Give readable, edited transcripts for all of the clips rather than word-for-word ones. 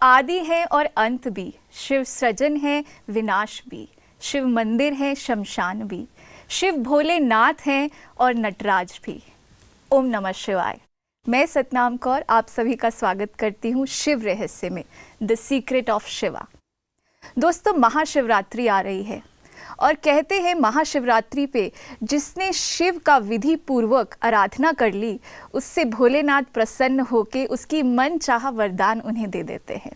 आदि है और अंत भी, शिव सृजन है विनाश भी, शिव मंदिर है शमशान भी, शिव भोलेनाथ हैं और नटराज भी। ओम नमः शिवाय। मैं सतनाम कौर आप सभी का स्वागत करती हूँ शिव रहस्य में, द सीक्रेट ऑफ शिवा। दोस्तों, महाशिवरात्रि आ रही है और कहते हैं महाशिवरात्रि पे जिसने शिव का विधि पूर्वक आराधना कर ली, उससे भोलेनाथ प्रसन्न होके उसकी मन चाहा वरदान उन्हें दे देते हैं।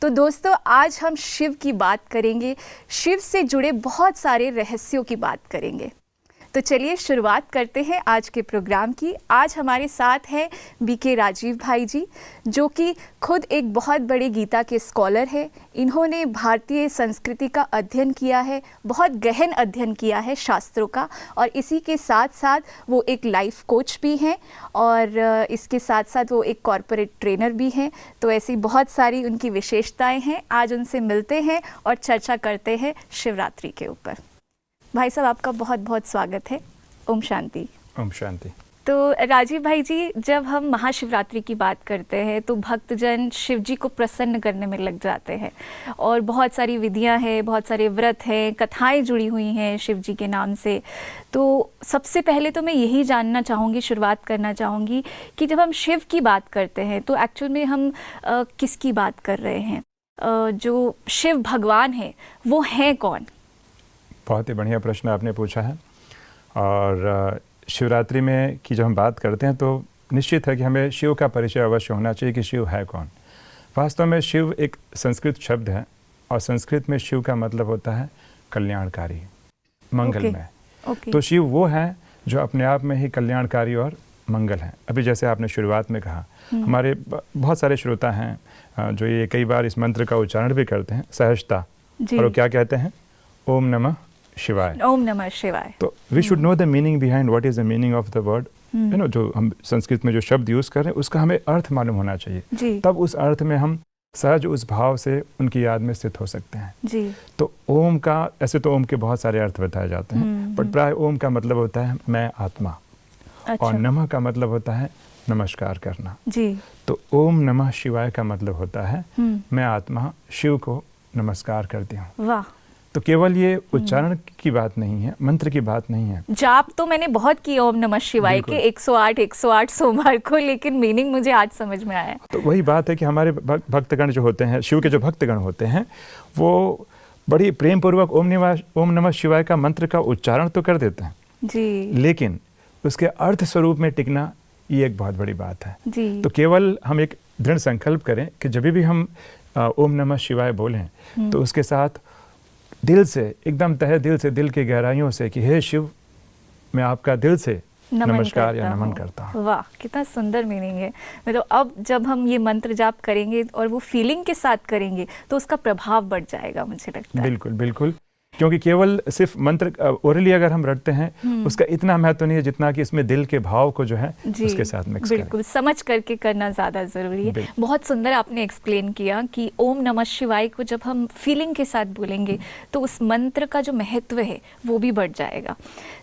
तो दोस्तों, आज हम शिव की बात करेंगे, शिव से जुड़े बहुत सारे रहस्यों की बात करेंगे। तो चलिए शुरुआत करते हैं आज के प्रोग्राम की। आज हमारे साथ हैं बीके राजीव भाई जी, जो कि खुद एक बहुत बड़े गीता के स्कॉलर हैं। इन्होंने भारतीय संस्कृति का अध्ययन किया है, बहुत गहन अध्ययन किया है शास्त्रों का, और इसी के साथ साथ वो एक लाइफ कोच भी हैं और इसके साथ साथ वो एक कॉरपोरेट ट्रेनर भी हैं। तो ऐसी बहुत सारी उनकी विशेषताएं हैं। आज उनसे मिलते हैं और चर्चा करते हैं शिवरात्रि के ऊपर। भाई साहब, आपका बहुत बहुत स्वागत है। ओम शांति। ओम शांति। तो राजीव भाई जी, जब हम महाशिवरात्रि की बात करते हैं तो भक्तजन शिव जी को प्रसन्न करने में लग जाते हैं और बहुत सारी विधियां हैं, बहुत सारे व्रत हैं, कथाएं जुड़ी हुई हैं शिव जी के नाम से। तो सबसे पहले तो मैं यही जानना चाहूँगी, शुरुआत करना चाहूँगी कि जब हम शिव की बात करते हैं तो एक्चुअल में हम किसकी बात कर रहे हैं? जो शिव भगवान है वो हैं कौन? बहुत ही बढ़िया प्रश्न आपने पूछा है। और शिवरात्रि में की जब हम बात करते हैं तो निश्चित है कि हमें शिव का परिचय अवश्य होना चाहिए कि शिव है कौन। वास्तव में शिव एक संस्कृत शब्द है और संस्कृत में शिव का मतलब होता है कल्याणकारी, मंगलमय। तो शिव वो है जो अपने आप में ही कल्याणकारी और मंगल है। अभी जैसे आपने शुरुआत में कहा, हमारे बहुत सारे श्रोता हैं जो ये कई बार इस मंत्र का उच्चारण भी करते हैं सहजता, और वो क्या कहते हैं? ओम नमः शिवाय। ओम नमः शिवाय। तो we should know the meaning behind what is the meaning of the word. You know, जो हम संस्कृत में जो शब्द यूज कर रहे हैं उसका हमें अर्थ मालूम होना चाहिए, तब उस अर्थ में हम सहज उस भाव से उनकी याद में स्थित हो सकते हैं जी। तो ओम का, ऐसे तो ओम के बहुत सारे अर्थ बताए जाते हैं, बट प्राय ओम का मतलब होता है मैं आत्मा। अच्छा। और नमः का मतलब होता है नमस्कार करना जी। तो ओम नमः शिवाय का मतलब होता है मैं आत्मा शिव को नमस्कार करती हूँ। वाह। तो केवल ये उच्चारण की बात नहीं है, मंत्र की बात नहीं है। जाप तो मैंने बहुत की ओम नमः शिवाय के 108 सोमवार को, लेकिन मीनिंग मुझे आज समझ में आया। तो वही बात है कि हमारे भक्तगण जो होते हैं, शिव के जो भक्तगण होते हैं, वो बड़ी प्रेम पूर्वक ओम नमः शिवाय का मंत्र का उच्चारण तो कर देते हैं जी, लेकिन उसके अर्थ स्वरूप में टिकना ये एक बहुत बड़ी बात है जी। तो केवल हम एक दृढ़ संकल्प करें कि जब भी हम ओम नमः शिवाय बोलें तो उसके साथ दिल से, एकदम तहे दिल से, दिल की गहराइयों से कि हे शिव, मैं आपका दिल से नमस्कार या नमन करता हूँ। वाह, कितना सुंदर मीनिंग है। मतलब अब जब हम ये मंत्र जाप करेंगे और वो फीलिंग के साथ करेंगे तो उसका प्रभाव बढ़ जाएगा, मुझे लगता है। बिल्कुल बिल्कुल, क्योंकि केवल सिर्फ मंत्र ओरली अगर हम रटते हैं उसका इतना महत्व नहीं है जितना कि इसमें दिल के भाव को जो है उसके साथ मिक्स करें। बिल्कुल समझ करके करना ज़्यादा ज़रूरी है। बहुत सुंदर आपने एक्सप्लेन किया कि ओम नमः शिवाय को जब हम फीलिंग के साथ बोलेंगे तो उस मंत्र का जो महत्व है वो भी बढ़ जाएगा।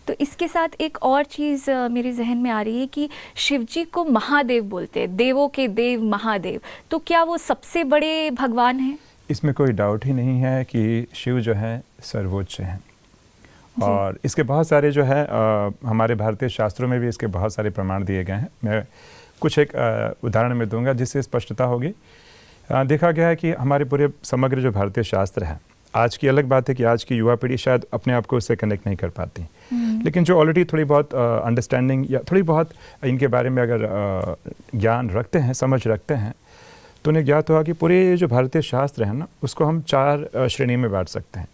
तो इसके साथ एक और चीज़ मेरे जहन में आ रही है कि शिव जी को महादेव बोलते हैं, देवों के देव महादेव। तो क्या वो सबसे बड़े भगवान हैं? इसमें कोई डाउट ही नहीं है कि शिव जो है सर्वोच्च हैं, और इसके बहुत सारे जो है हमारे भारतीय शास्त्रों में भी इसके बहुत सारे प्रमाण दिए गए हैं। मैं कुछ एक उदाहरण में दूंगा जिससे स्पष्टता होगी। देखा गया है कि हमारे पूरे समग्र जो भारतीय शास्त्र है, आज की अलग बात है कि आज की युवा पीढ़ी शायद अपने आप को उससे कनेक्ट नहीं कर पाती, लेकिन जो ऑलरेडी थोड़ी बहुत अंडरस्टैंडिंग या थोड़ी बहुत इनके बारे में अगर ज्ञान रखते हैं, समझ रखते हैं, तो उन्हें ज्ञात हुआ कि पूरे जो भारतीय शास्त्र है ना, उसको हम 4 श्रेणी में बांट सकते हैं।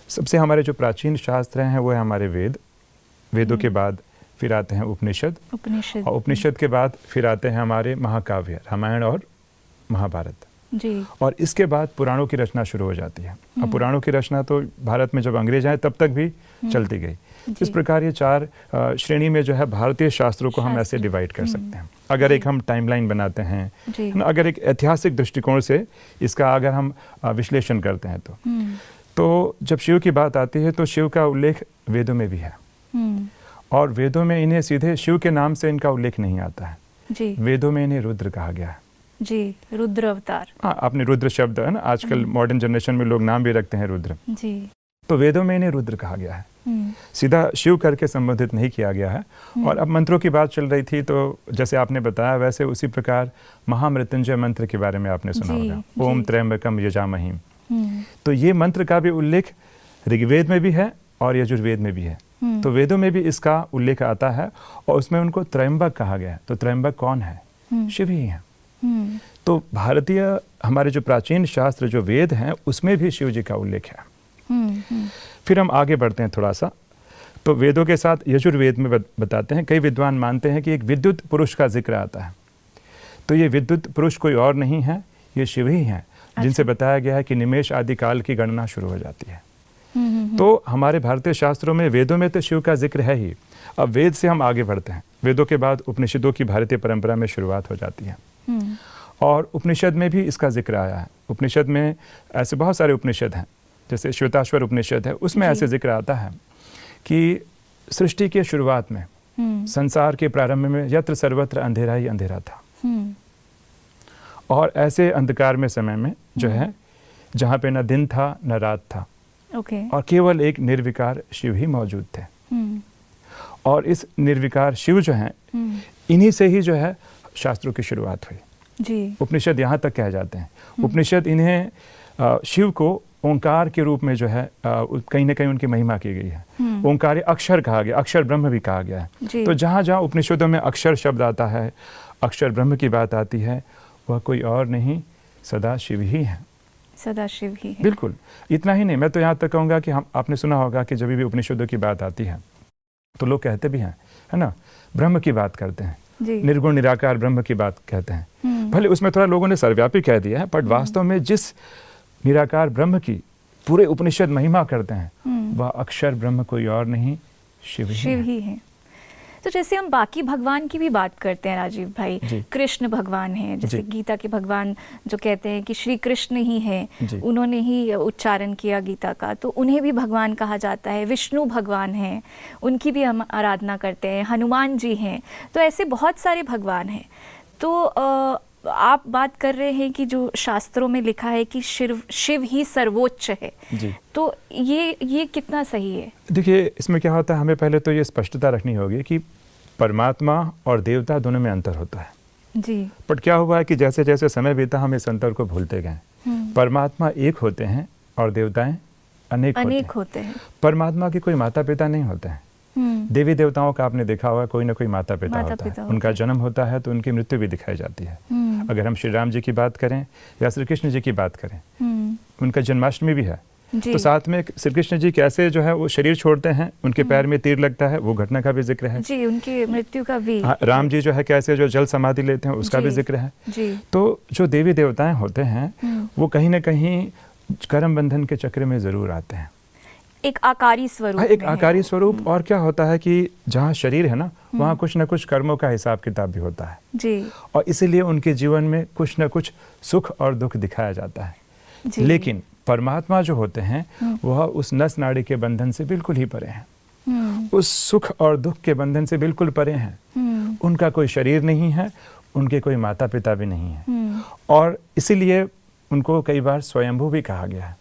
सबसे हमारे जो प्राचीन शास्त्र हैं वो है हमारे वेद, वेदों के बाद फिर आते हैं उपनिषद, और उपनिषद के बाद फिर आते हैं हमारे महाकाव्य, रामायण और महाभारत जी। और इसके बाद पुराणों की रचना शुरू हो जाती है। अब पुराणों की रचना तो भारत में जब अंग्रेज आए तब तक भी चलती गई। इस प्रकार ये 4 श्रेणी में जो है भारतीय शास्त्रों को हम ऐसे डिवाइड कर सकते हैं। अगर एक हम टाइमलाइन बनाते हैं, अगर एक ऐतिहासिक दृष्टिकोण से इसका अगर हम विश्लेषण करते हैं तो जब शिव की बात आती है तो शिव का उल्लेख वेदों में भी है, और वेदों में इन्हें सीधे शिव के नाम से इनका उल्लेख नहीं आता है जी। वेदों में इन्हें रुद्र कहा गया है। जी, रुद्र अवतार। हाँ, आपने रुद्र शब्द है ना, आजकल मॉडर्न जनरेशन में लोग नाम भी रखते हैं रुद्र। जी। तो वेदों में इन्हें रुद्र कहा गया है, सीधा शिव करके संबोधित नहीं किया गया है। और अब मंत्रों की बात चल रही थी, तो जैसे आपने बताया वैसे उसी प्रकार महामृत्युंजय मंत्र के बारे में आपने सुना होगा, ओम त्र्यंबकम यजामहि। तो ये मंत्र का भी उल्लेख ऋग्वेद में भी है और यजुर्वेद में भी है। तो वेदों में भी इसका उल्लेख आता है और उसमें उनको त्रयंबक कहा गया है। तो त्रयंबक कौन है? शिव ही है। तो भारतीय हमारे जो प्राचीन शास्त्र जो वेद हैं उसमें भी शिव जी का उल्लेख है। फिर हम आगे बढ़ते हैं थोड़ा सा, तो वेदों के साथ यजुर्वेद में बताते हैं, कई विद्वान मानते हैं कि एक विद्युत पुरुष का जिक्र आता है। तो ये विद्युत पुरुष कोई और नहीं है, ये शिव ही हैं, जिनसे बताया गया है कि निमेष आदि काल की गणना शुरू हो जाती है। तो हमारे भारतीय शास्त्रों में वेदों में तो शिव का जिक्र है ही। अब वेद से हम आगे बढ़ते हैं, वेदों के बाद उपनिषदों की भारतीय परंपरा में शुरुआत हो जाती है। और उपनिषद में भी इसका जिक्र आया है। उपनिषद में ऐसे बहुत सारे उपनिषद हैं, जैसे श्वेताश्वर उपनिषद है, उसमें ऐसे जिक्र आता है कि सृष्टि के शुरुआत में, संसार के प्रारंभ में यत्र सर्वत्र अंधेरा ही अंधेरा था। और ऐसे अंधकार में समय में जो है, जहाँ पे न दिन था न रात था, और केवल एक निर्विकार शिव ही मौजूद थे। और इस निर्विकार शिव जो हैं, इन्हीं से ही जो है शास्त्रों की शुरुआत हुई जी। उपनिषद यहाँ तक कह जाते हैं। उपनिषद इन्हें शिव को ओंकार के रूप में जो है कहीं ना कहीं उनकी महिमा की गई है। ओंकार अक्षर कहा गया, अक्षर ब्रह्म भी कहा गया है। तो जहाँ जहाँ उपनिषदों में अक्षर शब्द आता है, अक्षर ब्रह्म की बात आती है, वह कोई और नहीं, सदा शिव ही है। सदा शिव ही है। बिल्कुल। इतना ही नहीं, मैं तो यहाँ तक कहूँगा कि आपने सुना होगा कि जब भी उपनिषदों की बात आती है तो लोग कहते भी हैं, है ना, ब्रह्म की बात करते हैं, निर्गुण निराकार ब्रह्म की बात कहते हैं। भले उसमें थोड़ा लोगों ने सर्वव्यापी कह दिया है, बट वास्तव में जिस निराकार ब्रह्म की पूरे उपनिषद महिमा करते हैं, वह अक्षर ब्रह्म कोई और नहीं, शिव ही है। तो जैसे हम बाकी भगवान की भी बात करते हैं राजीव भाई, कृष्ण भगवान हैं, जैसे गीता के भगवान जो कहते हैं कि श्री कृष्ण ही हैं, उन्होंने ही उच्चारण किया गीता का, तो उन्हें भी भगवान कहा जाता है। विष्णु भगवान हैं, उनकी भी हम आराधना करते हैं। हनुमान जी हैं, तो ऐसे बहुत सारे भगवान हैं। तो आप बात कर रहे हैं कि जो शास्त्रों में लिखा है कि शिव ही सर्वोच्च है, तो ये कितना सही है? देखिए, इसमें क्या होता है, हमें पहले तो ये स्पष्टता रखनी होगी कि परमात्मा और देवता दोनों में अंतर होता है जी। बट क्या हुआ है कि जैसे जैसे समय बीता हम इस अंतर को भूलते गए। परमात्मा एक होते हैं और देवताएं अनेक होते हैं। परमात्मा के कोई माता पिता नहीं होते हैं। देवी देवताओं का आपने देखा होगा कोई ना कोई माता पिता होता है। उनका जन्म होता है तो उनकी मृत्यु भी दिखाई जाती है। अगर हम श्री राम जी की बात करें या श्री कृष्ण जी की बात करें, उनका जन्माष्टमी भी है। तो साथ में श्री कृष्ण जी कैसे जो है वो शरीर छोड़ते हैं, उनके पैर में तीर लगता है, वो घटना का भी जिक्र है जी। उनकी मृत्यु का भी। राम जी जो है कैसे जो जल समाधि लेते हैं, उसका भी जिक्र है जी। तो जो देवी देवताएं होते हैं वो कहीं ना कहीं कर्म बंधन के चक्र में जरूर आते हैं। एक आकारी स्वरूप, एक आकारी स्वरूप। और क्या होता है कि जहाँ शरीर है ना, वहाँ कुछ न कुछ कर्मों का हिसाब किताब भी होता है जी। और इसीलिए उनके जीवन में कुछ न कुछ सुख और दुख दिखाया जाता है जी। लेकिन परमात्मा जो होते हैं वह उस नस नाड़ी के बंधन से बिल्कुल ही परे हैं, उस सुख और दुख के बंधन से बिल्कुल परे हैं। उनका कोई शरीर नहीं है, उनके कोई माता पिता भी नहीं है और इसीलिए उनको कई बार स्वयंभू भी कहा गया है।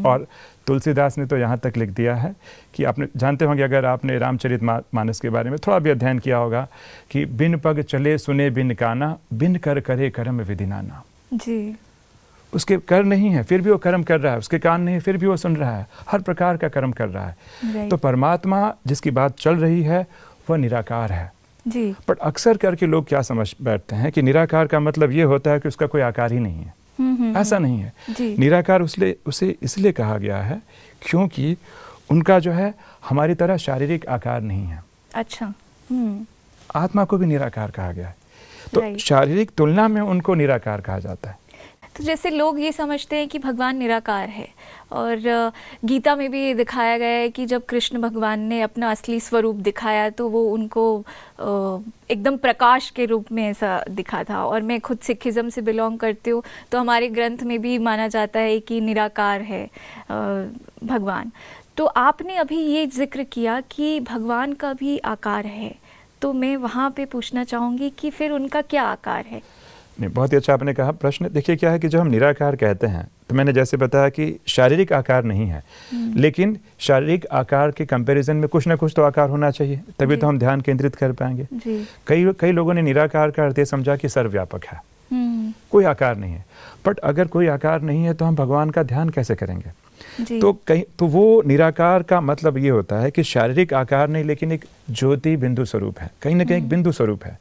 और तुलसीदास ने तो यहाँ तक लिख दिया है कि आपने जानते होंगे, अगर आपने रामचरित मानस के बारे में थोड़ा भी अध्ययन किया होगा, कि बिन पग चले सुने बिन काना, बिन कर करे कर्म विधि नाना जी। उसके कर नहीं है फिर भी वो कर्म कर रहा है, उसके कान नहीं फिर भी वो सुन रहा है, हर प्रकार का कर्म कर रहा है। तो परमात्मा जिसकी बात चल रही है वह निराकार है जी। बट अक्सर करके लोग क्या समझ बैठते हैं कि निराकार का मतलब ये होता है कि उसका कोई आकार ही नहीं है। ऐसा नहीं है जी। निराकार उसे इसलिए कहा गया है क्योंकि उनका जो है हमारी तरह शारीरिक आकार नहीं है। अच्छा। आत्मा को भी निराकार कहा गया है, तो शारीरिक तुलना में उनको निराकार कहा जाता है। तो जैसे लोग ये समझते हैं कि भगवान निराकार है, और गीता में भी ये दिखाया गया है कि जब कृष्ण भगवान ने अपना असली स्वरूप दिखाया तो वो उनको एकदम प्रकाश के रूप में ऐसा दिखा था। और मैं खुद सिखिज़्म से बिलोंग करती हूँ, तो हमारे ग्रंथ में भी माना जाता है कि निराकार है भगवान। तो आपने अभी ये जिक्र किया कि भगवान का भी आकार है, तो मैं वहाँ पे पूछना चाहूँगी कि फिर उनका क्या आकार है? नहीं, बहुत ही अच्छा आपने कहा प्रश्न। देखिए क्या है कि जो हम निराकार कहते हैं, तो मैंने जैसे बताया कि शारीरिक आकार नहीं है, लेकिन शारीरिक आकार के कंपैरिजन में कुछ ना कुछ तो आकार होना चाहिए, तभी तो हम ध्यान केंद्रित कर पाएंगे। कई लोगों ने निराकार का अर्थ ये समझा कि सर्वव्यापक है, कोई आकार नहीं है। बट अगर कोई आकार नहीं है तो हम भगवान का ध्यान कैसे करेंगे? तो वो निराकार का मतलब ये होता है कि शारीरिक आकार नहीं, लेकिन एक ज्योति बिंदु स्वरूप है, कहीं ना कहीं एक बिंदु स्वरूप है।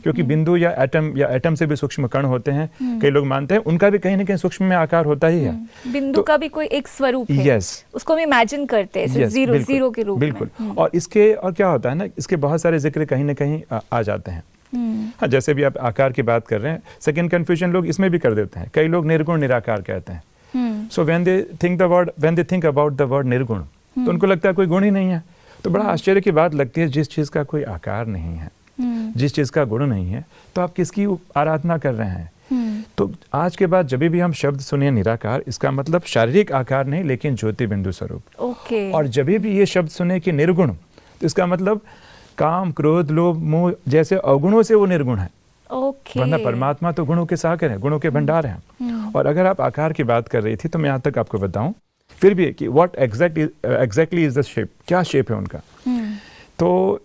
क्योंकि बिंदु या एटम से भी सूक्ष्म कण होते हैं, कई लोग मानते हैं उनका भी कहीं ना कहीं सूक्ष्म में आकार होता ही है। बिंदु का भी कोई एक स्वरूप है। यस, उसको हम इमेजिन करते हैं जीरो के रूप में। बिल्कुल। और क्या होता है ना, इसके बहुत सारे जिक्र कहीं ना कहीं आ जाते हैं। हाँ, जैसे भी आप आकार की बात कर रहे हैं, सेकंड कंफ्यूजन लोग इसमें भी कर देते हैं। कई लोग निर्गुण निराकार कहते हैं। So when they think about the word निर्गुण, तो उनको लगता है कोई गुण ही नहीं है। तो बड़ा आश्चर्य की बात लगती है, जिस चीज का कोई आकार नहीं है, जिस चीज का गुण नहीं है, तो आप किसकी आराधना कर रहे हैं? तो आज के बाद जब भी हम शब्द सुनिए निराकार, इसका मतलब शारीरिक आकार नहीं, लेकिन ज्योति बिंदु स्वरूप। और जब भी ये शब्द सुने कि निर्गुण, तो इसका मतलब काम, क्रोध, लोभ, मोह जैसे अवगुणों से वो निर्गुण है। वरना परमात्मा तो गुणों के सागर है, गुणों के भंडार हैं। और अगर आप आकार की बात कर रही थी, तो मैं यहाँ तक आपको बताऊं फिर भी कि what exactly is the shape, क्या शेप है उनका। तो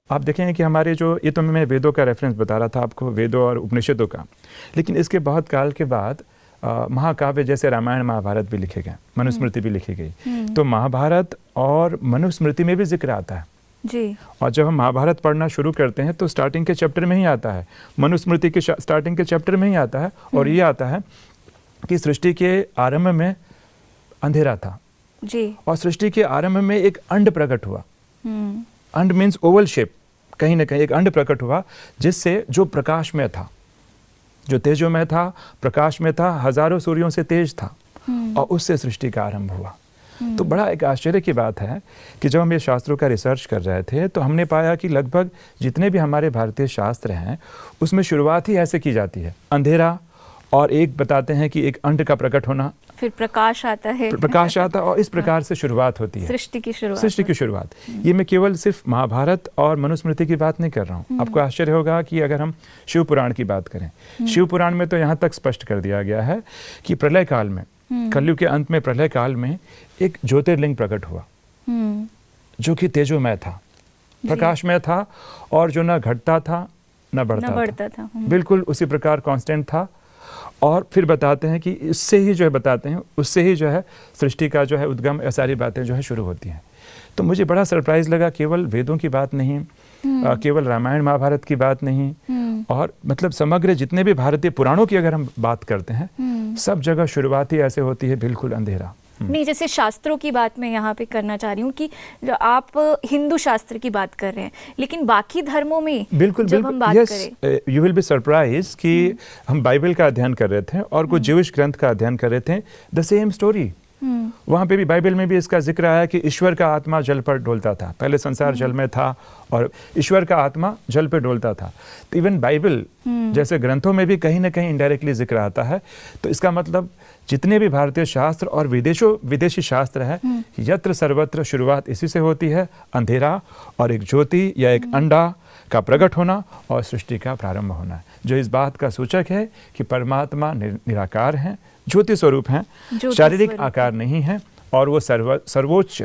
आप देखेंगे कि हमारे जो, ये तो मैं वेदों का रेफरेंस बता रहा था आपको, वेदों और उपनिषदों का, लेकिन इसके बहुत काल के बाद महाकाव्य जैसे रामायण महाभारत भी लिखे गए, मनुस्मृति भी लिखी गई। तो महाभारत और मनुस्मृति में भी जिक्र आता है जी। और जब हम महाभारत पढ़ना शुरू करते हैं तो स्टार्टिंग के चैप्टर में ही आता है, मनुस्मृति के स्टार्टिंग के चैप्टर में ही आता है। और ये आता है कि सृष्टि के आरंभ में अंधेरा था जी, और सृष्टि के आरंभ में एक अंड प्रकट हुआ। अंड मीन्स ओवल शेप, कहीं ना कहीं एक अंड प्रकट हुआ, जिससे जो प्रकाश में था, जो तेजो में था, प्रकाश में था, हजारों सूर्यों से तेज था, और उससे सृष्टि का आरंभ हुआ। तो बड़ा एक आश्चर्य की बात है कि जब हम ये शास्त्रों का रिसर्च कर रहे थे, तो हमने पाया कि लगभग जितने भी हमारे भारतीय शास्त्र हैं, उसमें शुरुआत ही ऐसे की जाती है, अंधेरा, और एक बताते हैं कि एक अंड का प्रकट होना, फिर प्रकाश आता है, और इस प्रकार से शुरुआत होती है सृष्टि की शुरुआत। ये मैं केवल सिर्फ महाभारत और मनुस्मृति की बात नहीं कर रहा हूँ। आपको आश्चर्य होगा कि अगर हम शिव पुराण की बात करें, शिव पुराण में तो यहाँ तक स्पष्ट कर दिया गया है कि प्रलय काल में, कलयुग के अंत में, प्रलय काल में एक ज्योतिर्लिंग प्रकट हुआ, जो कि तेजोमय था, प्रकाशमय था, और जो न घटता था न बढ़ता था। बिल्कुल उसी प्रकार कांस्टेंट था। और फिर बताते हैं कि उससे ही जो है सृष्टि का जो है उद्गम, ये सारी बातें जो है शुरू होती हैं। तो मुझे बड़ा सरप्राइज लगा, केवल वेदों की बात नहीं, केवल रामायण महाभारत की बात नहीं, और मतलब समग्र जितने भी भारतीय पुराणों की अगर हम बात करते हैं, सब जगह शुरुआत ही ऐसे होती है, बिल्कुल अंधेरा। नहीं, जैसे शास्त्रों की बात मैं यहाँ पे करना चाह रही हूँ कि आप हिंदू शास्त्र की बात कर रहे हैं, लेकिन बाकी धर्मों में जब हम बात करें, यू विल बी सरप्राइज कि हम बाइबल का अध्ययन कर रहे थे और कुछ ज्यूइश ग्रंथ का अध्ययन कर रहे थे, द सेम स्टोरी। वहाँ पे भी, बाइबल में भी इसका जिक्र आया कि ईश्वर का आत्मा जल पर डोलता था। पहले संसार जल में था और ईश्वर का आत्मा जल पर डोलता था। तो इवन बाइबल जैसे ग्रंथों में भी कहीं ना कहीं इनडायरेक्टली जिक्र आता है। तो इसका मतलब जितने भी भारतीय शास्त्र और विदेशी शास्त्र है, यत्र सर्वत्र शुरुआत इसी से होती है, अंधेरा और एक ज्योति या एक अंडा का प्रकट होना और सृष्टि का प्रारंभ होना, जो इस बात का सूचक है कि परमात्मा निराकार हैं, ज्योति स्वरूप हैं, शारीरिक आकार नहीं है, और वो सर्वोच्च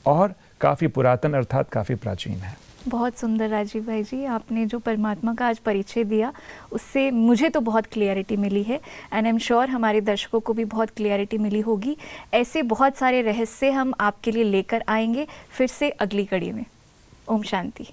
और काफ़ी पुरातन अर्थात काफ़ी प्राचीन है। बहुत सुंदर राजीव भाई जी, आपने जो परमात्मा का आज परिचय दिया, उससे मुझे तो बहुत क्लियरिटी मिली है, एंड आई एम श्योर हमारे दर्शकों को भी बहुत क्लियरिटी मिली होगी। ऐसे बहुत सारे रहस्य हम आपके लिए लेकर आएंगे फिर से अगली कड़ी में। ओम शांति।